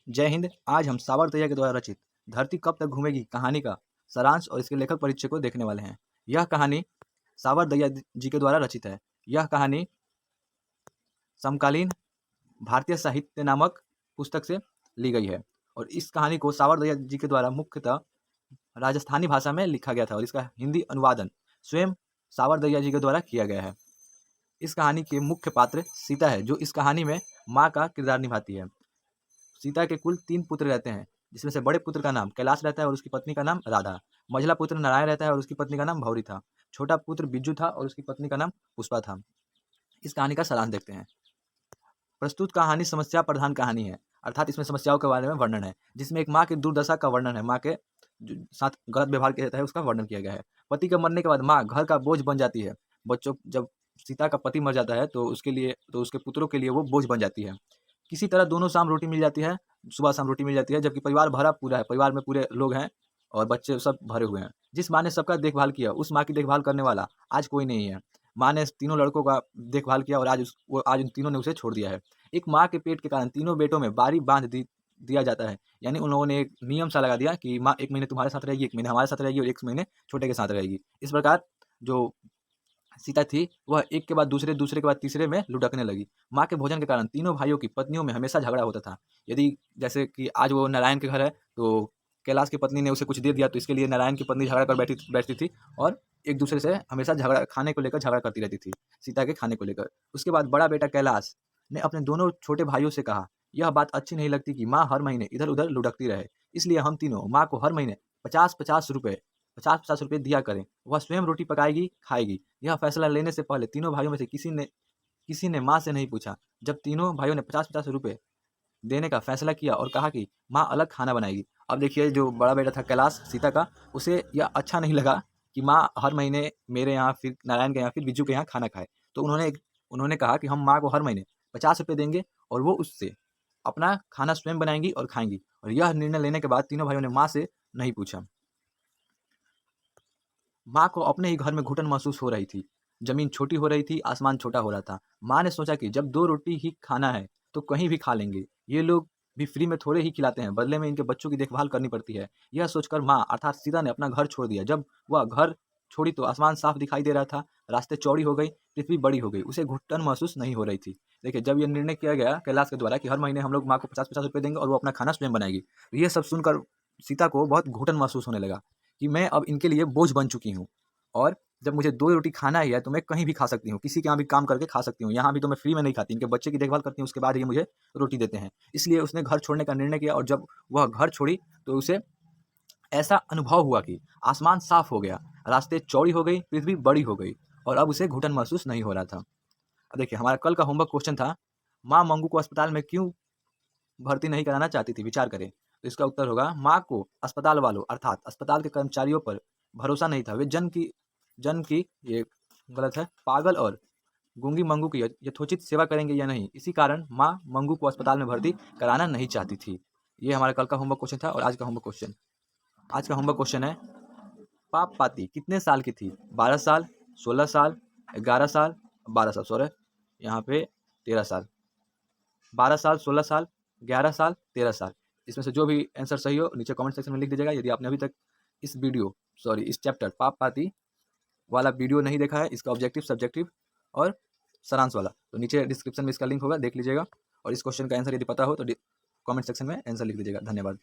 जय हिंद। आज हम सावर दहिया के द्वारा रचित धरती कब तक घूमेगी कहानी का सारांश और इसके लेखक परिचय को देखने वाले हैं। यह कहानी सावर दहिया जी के द्वारा रचित है। यह कहानी समकालीन भारतीय साहित्य नामक पुस्तक से ली गई है और इस कहानी को सावर दहिया जी के द्वारा मुख्यतः राजस्थानी भाषा में लिखा गया था और इसका हिंदी अनुवादन स्वयं सावर दहिया जी के द्वारा किया गया है। इस कहानी के मुख्य पात्र सीता है, जो इस कहानी में माँ का किरदार निभाती है। सीता के कुल 3 पुत्र रहते हैं, जिसमें से बड़े पुत्र का नाम कैलाश रहता है और उसकी पत्नी का नाम राधा। मझला पुत्र नारायण रहता है और उसकी पत्नी का नाम भौरी था। छोटा पुत्र बिज्जू था और उसकी पत्नी का नाम पुष्पा था। इस कहानी का सारांश देखते हैं। प्रस्तुत कहानी समस्या प्रधान कहानी है, अर्थात इसमें समस्याओं के बारे में वर्णन है, जिसमें एक माँ की दुर्दशा का वर्णन है। माँ के साथ गलत व्यवहार किया जाता है, उसका वर्णन किया गया है। पति के मरने के बाद माँ घर का बोझ बन जाती है। बच्चों जब सीता का पति मर जाता है तो उसके पुत्रों के लिए वो बोझ बन जाती है। किसी तरह दोनों शाम रोटी मिल जाती है, सुबह शाम रोटी मिल जाती है, जबकि परिवार भरा पूरा है। परिवार में पूरे लोग हैं और बच्चे सब भरे हुए हैं। जिस माँ ने सबका देखभाल किया, उस माँ की देखभाल करने वाला आज कोई नहीं है। माँ ने तीनों लड़कों का देखभाल किया और आज उन तीनों ने उसे छोड़ दिया है। एक माँ के पेट के कारण तीनों बेटों में बारी बांध दिया जाता है। यानी उन लोगों ने एक नियम सा लगा दिया कि माँ 1 महीने तुम्हारे साथ रहेगी, 1 महीने हमारे साथ रहेगी और 1 महीने छोटे के साथ रहेगी। इस प्रकार जो सीता थी वह एक के बाद दूसरे, दूसरे के बाद तीसरे में लुढ़कने लगी। माँ के भोजन के कारण तीनों भाइयों की पत्नियों में हमेशा झगड़ा होता था। यदि जैसे कि आज वो नारायण के घर है तो कैलाश की पत्नी ने उसे कुछ दे दिया, तो इसके लिए नारायण की पत्नी झगड़ा कर बैठती थी और एक दूसरे से हमेशा झगड़ा, खाने को लेकर झगड़ा करती रहती थी, सीता के खाने को लेकर। उसके बाद बड़ा बेटा कैलाश ने अपने दोनों छोटे भाइयों से कहा, यह बात अच्छी नहीं लगती कि माँ हर महीने इधर उधर लुढ़कती रहे, इसलिए हम तीनों माँ को हर महीने 50-50 रुपये दिया करें। वह स्वयं रोटी पकाएगी, खाएगी। यह फैसला लेने से पहले तीनों भाइयों में से किसी ने माँ से नहीं पूछा। जब तीनों भाइयों ने 50-50 रुपये देने का फैसला किया और कहा कि माँ अलग खाना बनाएगी। अब देखिए, जो बड़ा बेटा था कैलाश सीता का, उसे यह अच्छा नहीं लगा कि माँ हर महीने मेरे यहाँ, फिर नारायण के यहाँ, फिर बिज्जू के यहाँ खाना खाए। तो उन्होंने कहा कि हम माँ को हर महीने 50 रुपये देंगे और वो उससे अपना खाना स्वयं बनाएंगी और खाएंगी। और यह निर्णय लेने के बाद तीनों भाइयों ने माँ से नहीं पूछा। माँ को अपने ही घर में घुटन महसूस हो रही थी। जमीन छोटी हो रही थी, आसमान छोटा हो रहा था। माँ ने सोचा कि जब 2 रोटी ही खाना है तो कहीं भी खा लेंगे। ये लोग भी फ्री में थोड़े ही खिलाते हैं, बदले में इनके बच्चों की देखभाल करनी पड़ती है। यह सोचकर माँ अर्थात सीता ने अपना घर छोड़ दिया। जब वह घर छोड़ी तो आसमान साफ दिखाई दे रहा था, रास्ते चौड़ी हो गई, पृथ्वी बड़ी हो गई। उसे घुटन महसूस नहीं हो रही थी। देखिए, जब ये निर्णय किया गया कैलाश के द्वारा कि हर महीने हम लोग माँ को 50-50 रुपये देंगे और वो अपना खाना स्वयं बनाएगी, तो ये सब सुनकर सीता को बहुत घुटन महसूस होने लगा कि मैं अब इनके लिए बोझ बन चुकी हूँ। और जब मुझे 2 रोटी खाना ही है तो मैं कहीं भी खा सकती हूँ, किसी के यहाँ भी काम करके खा सकती हूँ। यहाँ भी तो मैं फ्री में नहीं खाती, इनके बच्चे की देखभाल करती हूँ, उसके बाद ये मुझे रोटी देते हैं। इसलिए उसने घर छोड़ने का निर्णय किया और जब वह घर छोड़ी तो उसे ऐसा अनुभव हुआ कि आसमान साफ हो गया, रास्ते चौड़ी हो गई, पृथ्वी बड़ी हो गई और अब उसे घुटन महसूस नहीं हो रहा था। अब देखिए, हमारा कल का होमवर्क क्वेश्चन था, माँ मंगू को अस्पताल में क्यों भर्ती नहीं कराना चाहती थी, विचार करें। तो इसका उत्तर होगा, माँ को अस्पताल वालों अर्थात अस्पताल के कर्मचारियों पर भरोसा नहीं था। वे जन की ये गलत है, पागल और गूंगी मंगू की यथोचित सेवा करेंगे या नहीं, इसी कारण माँ मंगू को अस्पताल में भर्ती कराना नहीं चाहती थी। ये हमारा कल का होमवर्क क्वेश्चन था। और आज का होमवर्क क्वेश्चन है, पाप पाती कितने साल की थी? 12 साल, 16 साल, 11 साल, 12 साल, सॉरी यहाँ पे 13 साल। 12 साल, 16 साल, 11 साल, 13 साल। इसमें से जो भी आंसर सही हो नीचे कमेंट सेक्शन में लिख दीजिएगा। यदि आपने अभी तक इस चैप्टर पाप पाती वाला वीडियो नहीं देखा है, इसका ऑब्जेक्टिव, सब्जेक्टिव और सारांश वाला, तो नीचे डिस्क्रिप्शन में इसका लिंक होगा, देख लीजिएगा। और इस क्वेश्चन का आंसर यदि पता हो तो कमेंट सेक्शन में आंसर लिख दीजिएगा। धन्यवाद।